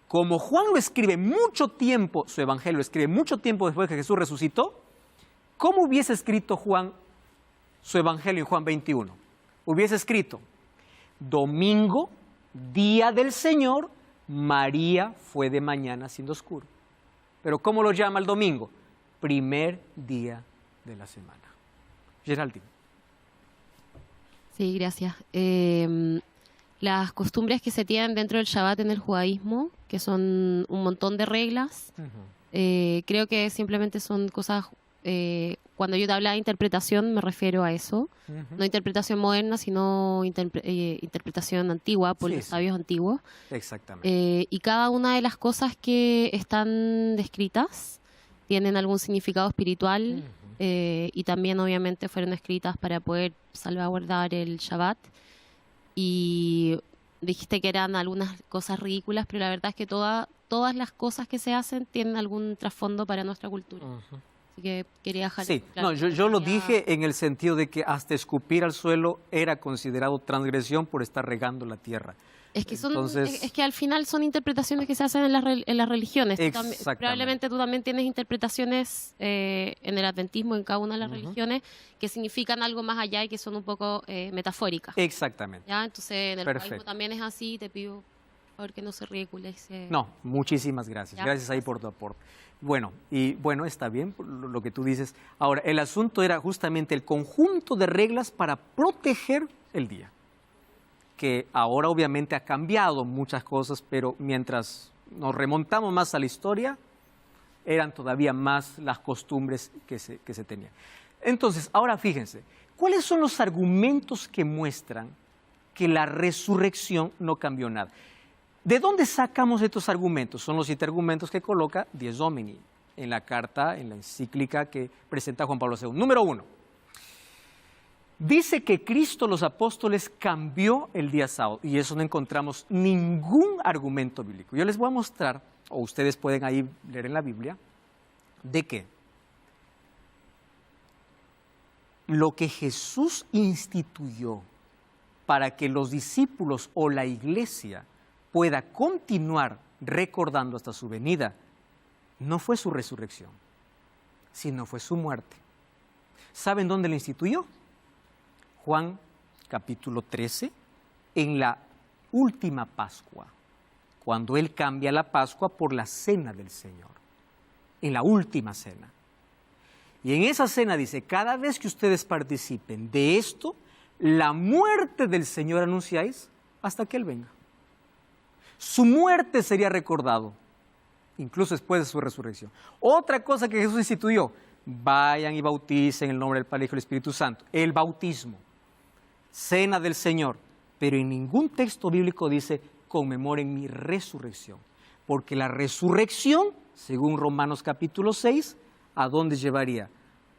como Juan lo escribe mucho tiempo, su evangelio lo escribe mucho tiempo después que Jesús resucitó, ¿cómo hubiese escrito Juan su evangelio en Juan 21? Hubiese escrito, domingo, día del Señor, María fue de mañana siendo oscuro. Pero ¿cómo lo llama el domingo? Primer día de la semana. Geraldine.
Sí, gracias. Las costumbres que se tienen dentro del Shabbat en el judaísmo, que son un montón de reglas, creo que simplemente son cosas, cuando yo te hablaba de interpretación me refiero a eso, no interpretación moderna, sino interpretación antigua por los sabios antiguos.
Exactamente.
Y cada una de las cosas que están descritas tienen algún significado espiritual, y también obviamente fueron escritas para poder salvaguardar el Shabbat. Y dijiste que eran algunas cosas ridículas, pero la verdad es que todas las cosas que se hacen tienen algún trasfondo para nuestra cultura. Así que quería dejar
claro. No, yo lo dije en el sentido de que hasta escupir al suelo era considerado transgresión por estar regando la tierra.
Es que, es que al final son interpretaciones que se hacen en las religiones. Probablemente tú también tienes interpretaciones en el adventismo, en cada una de las religiones, que significan algo más allá y que son un poco metafóricas.
Exactamente.
¿Ya? Entonces en el judaísmo también es así, te pido por favor que no se ridiculice.
No, muchísimas gracias. Gracias ahí por tu aporte. Bueno, está bien lo que tú dices. Ahora, el asunto era justamente el conjunto de reglas para proteger el día, que ahora obviamente ha cambiado muchas cosas, pero mientras nos remontamos más a la historia, eran todavía más las costumbres que se tenían. Entonces, ahora fíjense, ¿cuáles son los argumentos que muestran que la resurrección no cambió nada? ¿De dónde sacamos estos argumentos? Son los 7 argumentos que coloca Dies Domini en la carta, en la encíclica que presenta Juan Pablo II. Número 1. Dice que Cristo, los apóstoles, cambió el día sábado, y eso no encontramos ningún argumento bíblico. Yo les voy a mostrar, o ustedes pueden ahí leer en la Biblia, de que lo que Jesús instituyó para que los discípulos o la iglesia pueda continuar recordando hasta su venida, no fue su resurrección, sino fue su muerte. ¿Saben dónde lo instituyó? Juan capítulo 13, en la última Pascua, cuando Él cambia la Pascua por la cena del Señor, en la última cena. Y en esa cena dice, cada vez que ustedes participen de esto, la muerte del Señor anunciáis hasta que Él venga. Su muerte sería recordado, incluso después de su resurrección. Otra cosa que Jesús instituyó, vayan y bauticen en el nombre del Padre, Hijo y del Espíritu Santo, el bautismo. Cena del Señor, pero en ningún texto bíblico dice conmemoren mi resurrección, porque la resurrección, según Romanos capítulo 6, ¿a dónde llevaría?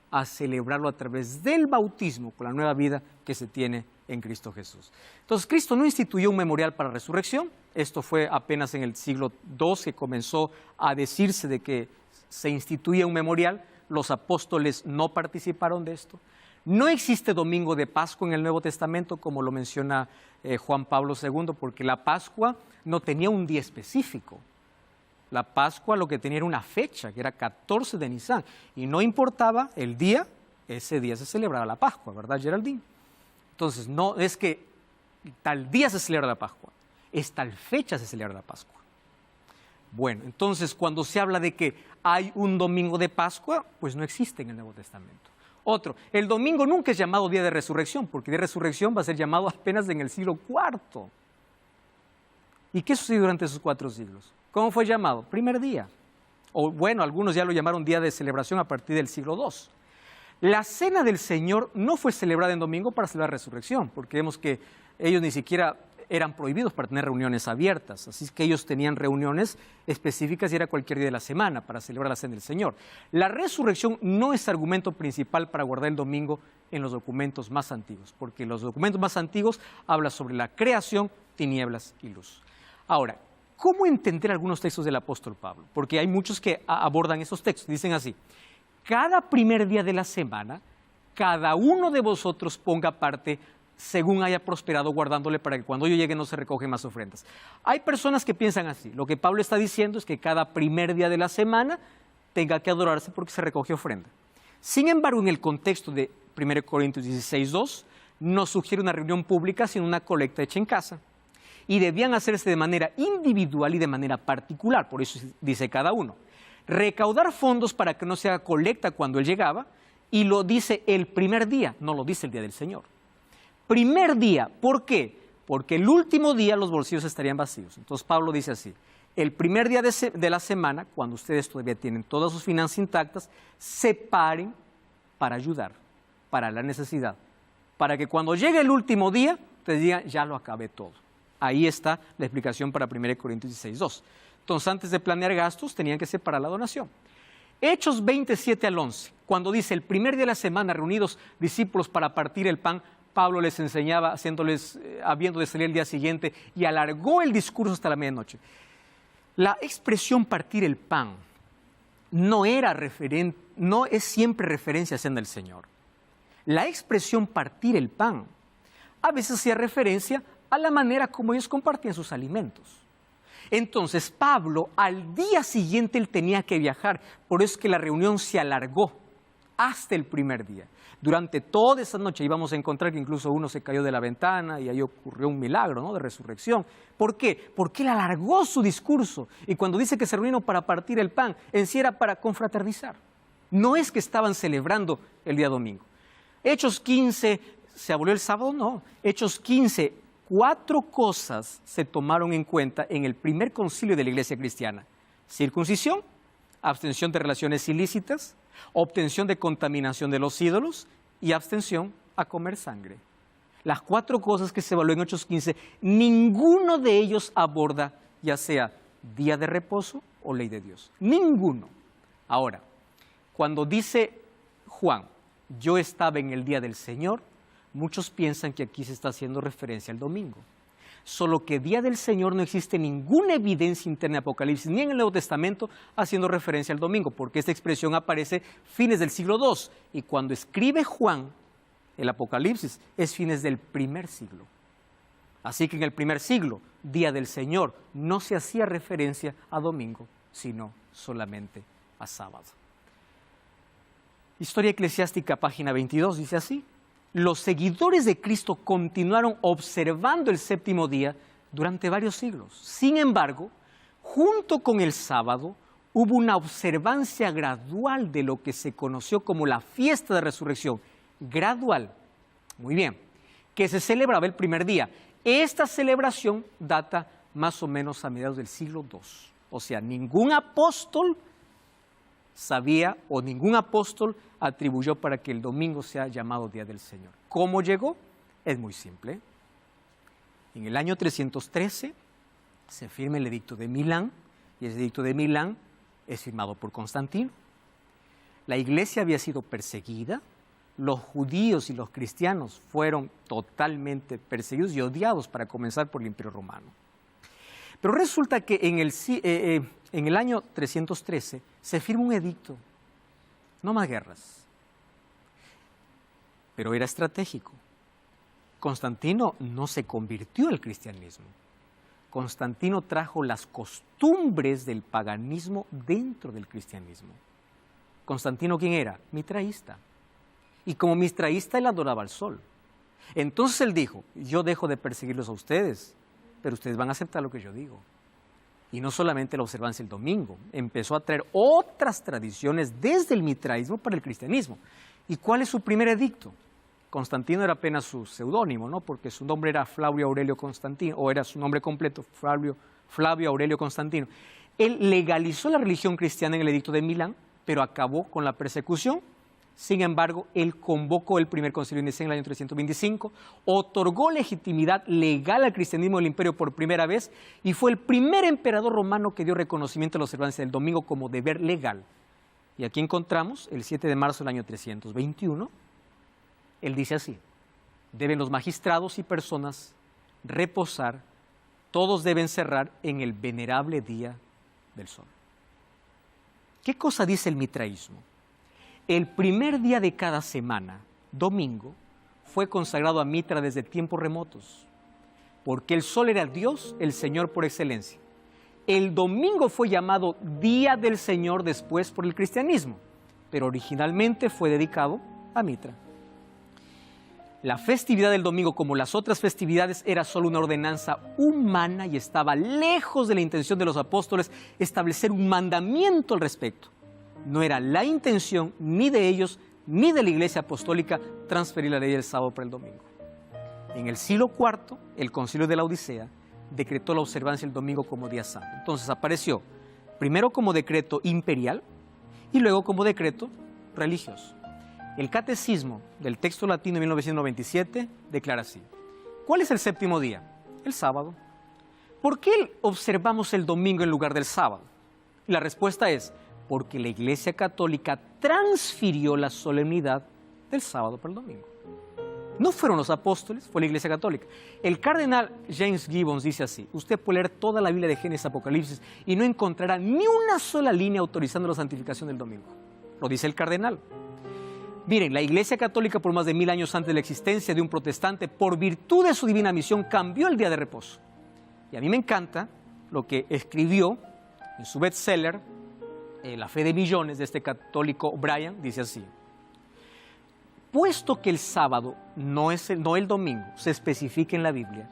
A celebrarlo a través del bautismo con la nueva vida que se tiene en Cristo Jesús. Entonces, Cristo no instituyó un memorial para la resurrección. Esto fue apenas en el siglo II que comenzó a decirse de que se instituía un memorial. Los apóstoles no participaron de esto. No existe domingo de Pascua en el Nuevo Testamento, como lo menciona Juan Pablo II, porque la Pascua no tenía un día específico. La Pascua lo que tenía era una fecha, que era 14 de Nisan, y no importaba el día, ese día se celebraba la Pascua, ¿verdad, Geraldine? Entonces, no es que tal día se celebra la Pascua, es tal fecha se celebra la Pascua. Bueno, entonces cuando se habla de que hay un domingo de Pascua, pues no existe en el Nuevo Testamento. Otro, el domingo nunca es llamado día de resurrección, porque día de resurrección va a ser llamado apenas en el siglo IV. ¿Y qué sucedió durante esos 4 siglos? ¿Cómo fue llamado? Primer día. O bueno, algunos ya lo llamaron día de celebración a partir del siglo II. La cena del Señor no fue celebrada en domingo para celebrar la resurrección, porque vemos que ellos ni siquiera eran prohibidos para tener reuniones abiertas, así que ellos tenían reuniones específicas y era cualquier día de la semana para celebrar la Cena del Señor. La resurrección no es argumento principal para guardar el domingo en los documentos más antiguos, porque los documentos más antiguos hablan sobre la creación, tinieblas y luz. Ahora, ¿cómo entender algunos textos del apóstol Pablo? Porque hay muchos que abordan esos textos, dicen así: cada primer día de la semana, cada uno de vosotros ponga parte según haya prosperado, guardándole para que cuando yo llegue no se recogen más ofrendas. Hay personas que piensan así. Lo que Pablo está diciendo es que cada primer día de la semana tenga que adorarse porque se recoge ofrenda. Sin embargo, en el contexto de 1 Corintios 16:2, no sugiere una reunión pública, sino una colecta hecha en casa. Y debían hacerse de manera individual y de manera particular, por eso dice cada uno. Recaudar fondos para que no se haga colecta cuando él llegaba, y lo dice el primer día, no lo dice el día del Señor. Primer día, ¿por qué? Porque el último día los bolsillos estarían vacíos. Entonces Pablo dice así: el primer día de la semana, cuando ustedes todavía tienen todas sus finanzas intactas, separen para ayudar, para la necesidad, para que cuando llegue el último día, ustedes digan, ya lo acabé todo. Ahí está la explicación para 1 Corintios 16:2. Entonces, antes de planear gastos, tenían que separar la donación. Hechos 27 al 11, cuando dice, el primer día de la semana, reunidos discípulos para partir el pan, Pablo les enseñaba, habiendo de salir el día siguiente, y alargó el discurso hasta la medianoche. La expresión partir el pan no es siempre referencia a Cena del Señor. La expresión partir el pan a veces hacía referencia a la manera como ellos compartían sus alimentos. Entonces Pablo, al día siguiente él tenía que viajar, por eso es que la reunión se alargó hasta el primer día. Durante toda esa noche íbamos a encontrar que incluso uno se cayó de la ventana y ahí ocurrió un milagro, ¿no?, de resurrección. ¿Por qué? Porque él alargó su discurso, y cuando dice que se reunieron para partir el pan, en sí era para confraternizar. No es que estaban celebrando el día domingo. Hechos 15, ¿se abolió el sábado? No. Hechos 15, 4 cosas se tomaron en cuenta en el primer concilio de la iglesia cristiana: circuncisión, abstención de relaciones ilícitas, obtención de contaminación de los ídolos y abstención a comer sangre. Las 4 cosas que se evaluó en Hechos 15, ninguno de ellos aborda ya sea día de reposo o ley de Dios. Ninguno. Ahora, cuando dice Juan, yo estaba en el día del Señor, muchos piensan que aquí se está haciendo referencia al domingo. Solo que día del Señor no existe ninguna evidencia interna en Apocalipsis, ni en el Nuevo Testamento, haciendo referencia al domingo, porque esta expresión aparece fines del siglo II, y cuando escribe Juan el Apocalipsis, es fines del primer siglo. Así que en el primer siglo, día del Señor, no se hacía referencia a domingo, sino solamente a sábado. Historia Eclesiástica, página 22, dice así: los seguidores de Cristo continuaron observando el séptimo día durante varios siglos. Sin embargo, junto con el sábado, hubo una observancia gradual de lo que se conoció como la fiesta de resurrección. Gradual, muy bien, que se celebraba el primer día. Esta celebración data más o menos a mediados del siglo II. O sea, ningún apóstol sabía o ningún apóstol atribuyó para que el domingo sea llamado Día del Señor. ¿Cómo llegó? Es muy simple. En el año 313 se firma el Edicto de Milán, y ese Edicto de Milán es firmado por Constantino. La iglesia había sido perseguida, los judíos y los cristianos fueron totalmente perseguidos y odiados, para comenzar, por el Imperio Romano. Pero resulta que en el año 313 se firma un edicto: no más guerras. Pero era estratégico. Constantino no se convirtió al cristianismo. Constantino trajo las costumbres del paganismo dentro del cristianismo. Constantino, ¿quién era? Mitraísta. Y como mitraísta, él adoraba al sol. Entonces él dijo: yo dejo de perseguirlos a ustedes, pero ustedes van a aceptar lo que yo digo. Y no solamente la observancia del domingo, empezó a traer otras tradiciones desde el mitraísmo para el cristianismo. ¿Y cuál es su primer edicto? Constantino era apenas su seudónimo, ¿no?, porque su nombre era Flavio Aurelio Constantino, o era su nombre completo, Flavio Aurelio Constantino. Él legalizó la religión cristiana en el Edicto de Milán, pero acabó con la persecución Sin embargo, él convocó el primer concilio de Nicea en el año 325, otorgó legitimidad legal al cristianismo del imperio por primera vez y fue el primer emperador romano que dio reconocimiento a la observancia del domingo como deber legal. Y aquí encontramos, el 7 de marzo del año 321, él dice así: deben los magistrados y personas reposar, todos deben cerrar en el venerable día del sol. ¿Qué cosa dice el mitraísmo? El primer día de cada semana, domingo, fue consagrado a Mitra desde tiempos remotos, porque el sol era Dios, el Señor por excelencia. El domingo fue llamado Día del Señor después por el cristianismo, pero originalmente fue dedicado a Mitra. La festividad del domingo, como las otras festividades, era solo una ordenanza humana y estaba lejos de la intención de los apóstoles establecer un mandamiento al respecto. No era la intención ni de ellos ni de la Iglesia Apostólica transferir la ley del sábado para el domingo. En el siglo IV, el Concilio de la Odisea decretó la observancia del domingo como día santo. Entonces apareció primero como decreto imperial y luego como decreto religioso. El Catecismo del texto latino de 1997 declara así: ¿cuál es el séptimo día? El sábado. ¿Por qué observamos el domingo en lugar del sábado? Y la respuesta es: porque la Iglesia Católica transfirió la solemnidad del sábado para el domingo. No fueron los apóstoles, fue la Iglesia Católica. El cardenal James Gibbons dice así: usted puede leer toda la Biblia de Génesis a Apocalipsis y no encontrará ni una sola línea autorizando la santificación del domingo. Lo dice el cardenal. Miren, la Iglesia Católica por más de 1000 años antes de la existencia de un protestante, por virtud de su divina misión, cambió el día de reposo. Y a mí me encanta lo que escribió en su bestseller, La fe de millones, de este católico Brian. Dice así: puesto que el sábado no el domingo se especifica en la Biblia,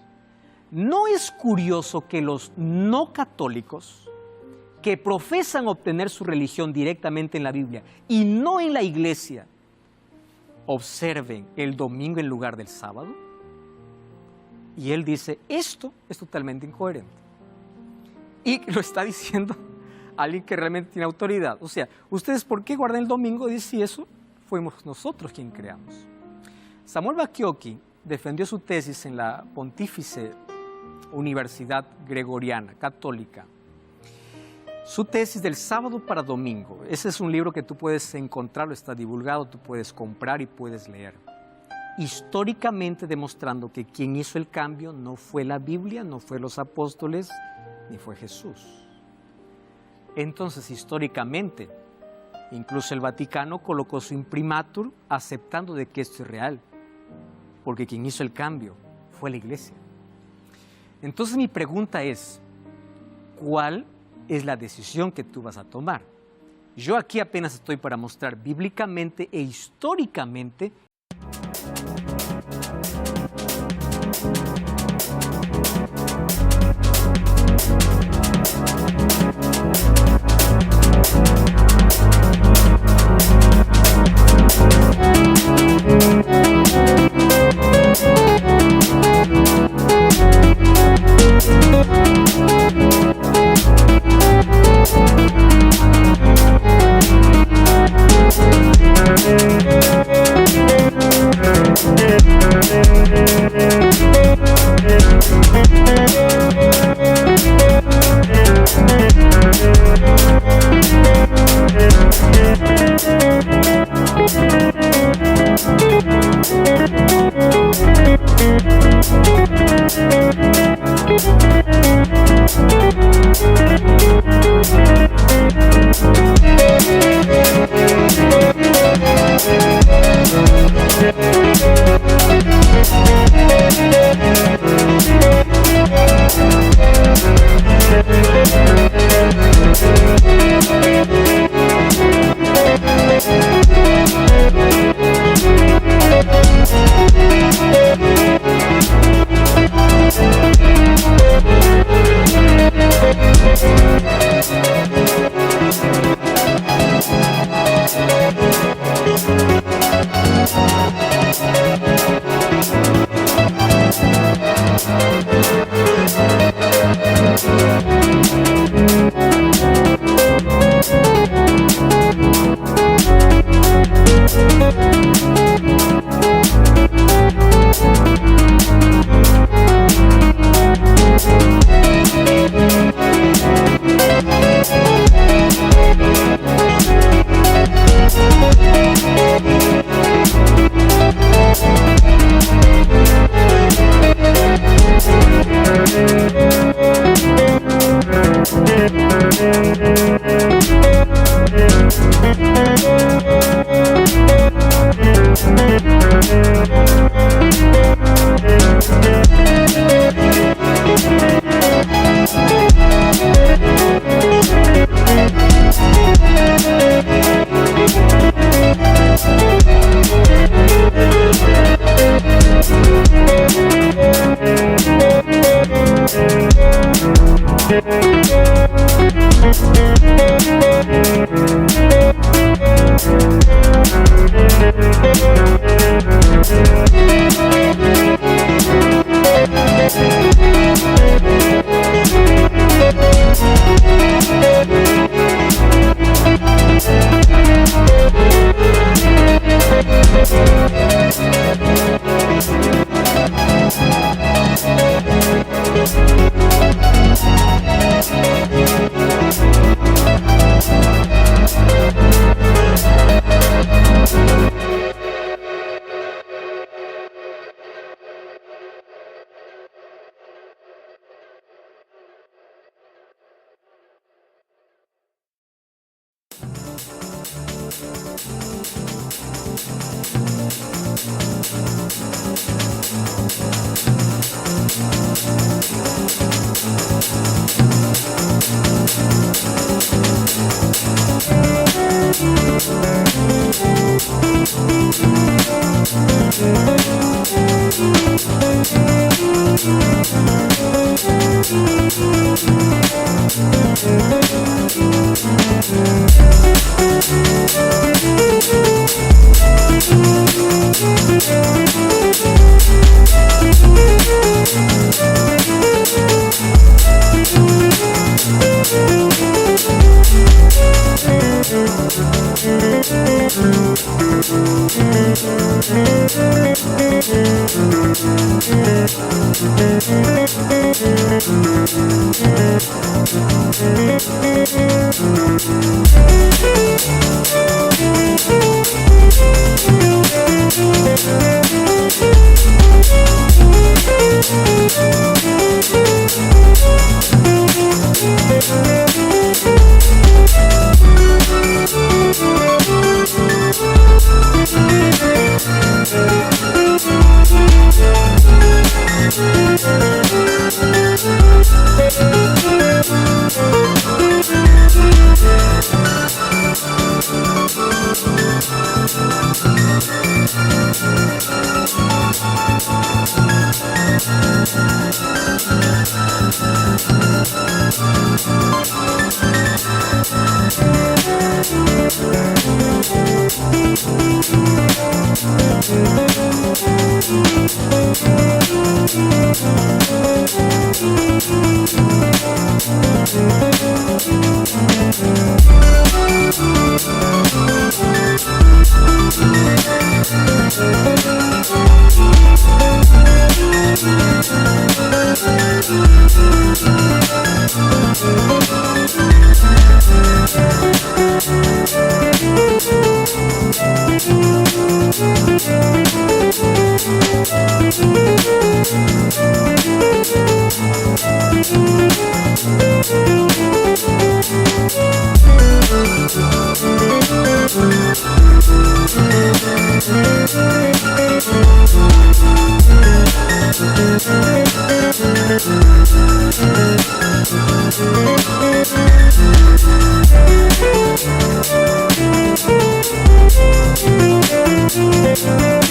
¿no es curioso que los no católicos que profesan obtener su religión directamente en la Biblia y no en la iglesia observen el domingo en lugar del sábado? Y él dice: esto es totalmente incoherente. Y lo está diciendo alguien que realmente tiene autoridad. O sea, ¿ustedes por qué guardan el domingo? Dice: si eso fuimos nosotros quien creamos. Samuel Bacchiocchi defendió su tesis en la Pontífice Universidad Gregoriana Católica. Su tesis del sábado para domingo. Ese es un libro que tú puedes encontrar, está divulgado, tú puedes comprar y puedes leer. Históricamente demostrando que quien hizo el cambio no fue la Biblia, no fue los apóstoles, ni fue Jesús. Entonces, históricamente, incluso el Vaticano colocó su imprimatur aceptando de que esto es real, porque quien hizo el cambio fue la Iglesia. Entonces mi pregunta es: ¿cuál es la decisión que tú vas a tomar? Yo aquí apenas estoy para mostrar bíblicamente e históricamente
Thank you.